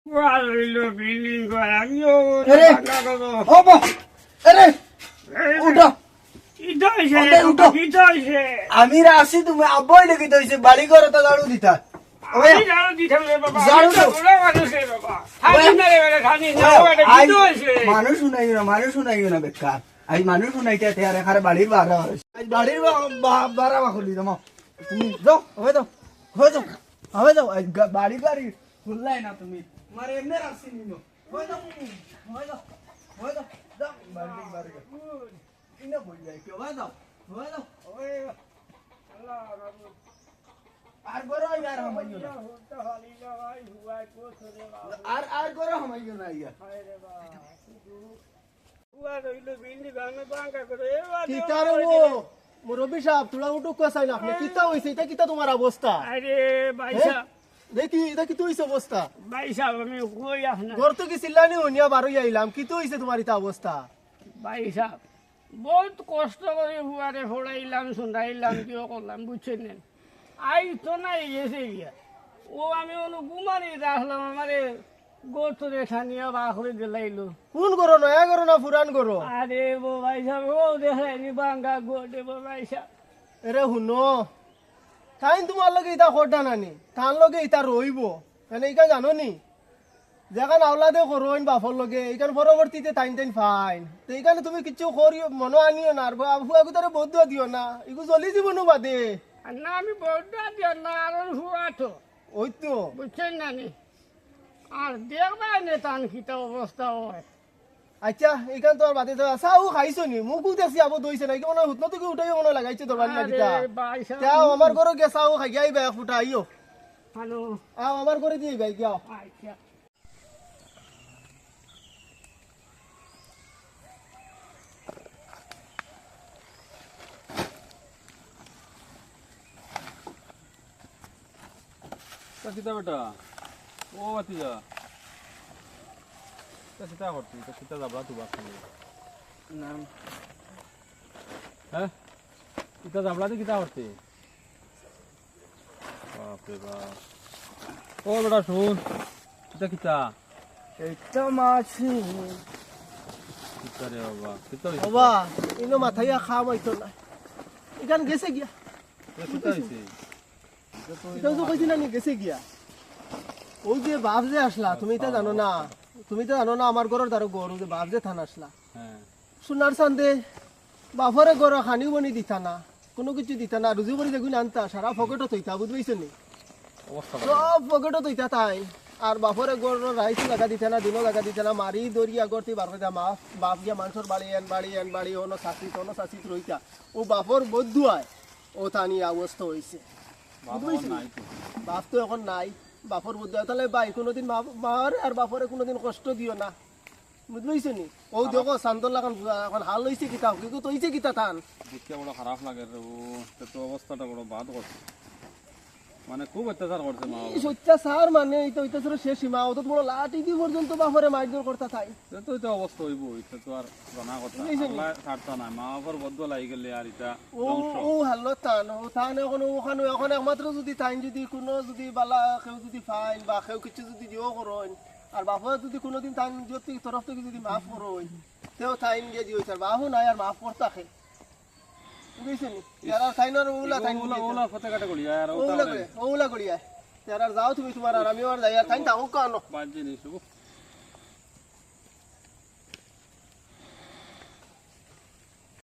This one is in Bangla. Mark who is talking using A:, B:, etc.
A: Guarda বিল্ডিং আমিও
B: আরে ও বা আরে উঠো
A: ইটা হইছে
B: ওটা উঠো।
A: ইটা হইছে
B: আমি আসি তুমি আব্বাই লেগে দইছে বাড়ি ঘরে তো ঝাড়ু দিতা ওই
A: আমি জানো দিতাম রে বাবা
B: জানো তো।
A: ওরা মানুষ রে বাবা থানি না রে থানি না ওটা
B: আই
A: ইটা হইছে
B: মানুষ শুনাইও না বেকার আই মানুষ শুনাইতে তেয়ারে খারে বাড়ির বাড়া আই বাড়ির বাড়া খুলি দাও তুমি যাও হয়ে যাও বাড়ি খুললাই না তুমি মারে এমনি রাখছি নিনো হয়ে যাও যাও বাড়ি ইনা বই যাই কেউ হয়ে যাও
A: ওই আল্লাহ বাবু
B: আর গরো আর হামাইও না
A: হুটা হালি না ভাই হুয়াই কোসরে বাবা
B: আর গরো হামাইও না ইয়া
A: হায় রে বাবা হুয়া রইলো বিল্ডিং আমি বাঙ্কা করে
C: কিতার মুরব্বী সাহেব তোরা উঠো কোসাই না আপনি কিতা হইছে এটা কিতা তোমার অবস্থা
A: আরে ভাইসা
C: দেখি এটা কি হইছে অবস্থা
A: ভাইসা আমি কই আপনা
C: ঘর তো কি চিল্লানি হইয়া বারো আইলাম কি হইছে তোমার এটা অবস্থা
A: ভাইসা বহুত কষ্ট করে হুয়ারে ফোড়াইলাম শুনাইলাম কিও করলাম বুঝছেন না আই তো নাই গেছে গিয়া ও আমি অনু গুমানি রাখলাম আমারে গোটরে খানিয়া বা করে দিলাইলো
C: কোন করো নয়া করো না পুরান করো
A: আরে বো ভাইসা ও দেখাইনি বাঙ্গা গোটে বো ভাইসা
C: এরে শুনো তাই তোমার লগে ইটা খরটা নানি তার লগে ইটা রইব মানে এইটা জানো নি যেখান আওলাদে করোইন বাপর লগে এইখান পরবর্তীতে টাইন ফাইন তো এইখানে তুমি কিছু করি মনে আনিও না আর আবু তারে বহুত দোয়া দিও না এগু চলি জীবনও বাদে
A: আর না আমি বউটা দিয়া না আর হুয়া তো
C: ওই তো
A: বুঝছেন না নি আর দেখবা নে তান কিতা অবস্থা হয়
C: আচ্ছা এইখান তো আর বাদে তো চাও খাইছো নি মুখও দেখছি আবু দইছে না মনে হুতন তো উঠাই মনে লাগাইছে তোর বাড়ি লাগিতা
A: আরে ভাইসা
C: যাও আমার ঘরে গে চাও খাই যাই বে ফুটা আইও
A: হ্যালো
C: আও আমার ঘরে দিয়ে ভাই যাও
A: আচ্ছা
D: सीता बेटा ओ भतीजा सीता करती तो सीता जाबला तू बात
B: নাম
D: हैं सीता जाबला तो किता करती बाप रे बाप ओ बेटा सुन सीता किता
B: এটা মাছি
D: सीता रे बाबा सीता
C: বাবা ইনো মাথাইয়া খাম হইতো না এখান গেছে গিয়া
D: सीता হইছে
C: এটাও তো কইছি না নি গেছে গিয়া ওই যে বাপ যে আসলা তুমি তো জানো না আমার ঘরের দ্বারা গরু যে বাপ যে থান আসলা
D: হ্যাঁ
C: সোনার চান্দে বাপরে গরু খানিও বনি দিতা না কোনো কিছু দিতা না রুজি করে যেগুলো আনতা সারা পকেটও থইতা বুঝবাইছ নি
D: অবস্থা
C: সব পকেটও থইতা তাই আর বাপরে গরু রাইস লাগা দিতা না দিনও লাগা দিতা না মারি দরিয়া করতে বার করে বাপ গিয়া মানুষের বাড়ি অন্য শাসিত রইতা ও বাপর বধুয়ায় ও তানি অবস্থা হয়েছে বুঝবাইছ
D: নাই তো
C: বাপ তো এখন নাই বাপর বুদ্ধি তাহলে ভাই কোনোদিন মার আর বাপরে কোনোদিন কষ্ট দিও না বুঝবাইছ নি ও দেখো শান্তলা এখন হাল হয়েছে কিতা কিন্তু তো হয়েছে কিতা টান
D: দেখতে বড় খারাপ লাগে রে ও তো অবস্থাটা বড় বাদ করছে মানে খুব অত্যাচার করছে মা
C: এই অত্যাচার মানে এই তো অত্যাচারের শেষ সীমা অত বড় লাঠি দিয়ে পর্যন্ত বাপরে মারধর করতে থাই
D: তো তো অবস্থা হইব এটা তো আর জানা কথা আল্লাহ ছাড়তা নাই মা বাবার বদ্ধ লাগি গেলে আর এটা
C: ও ও হাল্লো টান ও টান এখন ওখানে এখন একমাত্র যদি টাইম যদি কোনো যদি বালা কেউ যদি ফাইন বা কেউ কিছু যদি দিও করেন আর বাপর যদি কোনোদিন টাইম যদি তরফ থেকে যদি মাফ করেন তেও টাইম দিয়ে দিও আর বাপও নাই আর মাফ করতে থাকে বুঝছেন ইয়ার টাইনার ওলা টাইম
D: ওলা ফতে কাটা করি আর
C: ওলা করিয়া যাও তুমি তোমার আর আমি আর যাই আর টাইম থাকুক কানো
D: বাদ জিনিস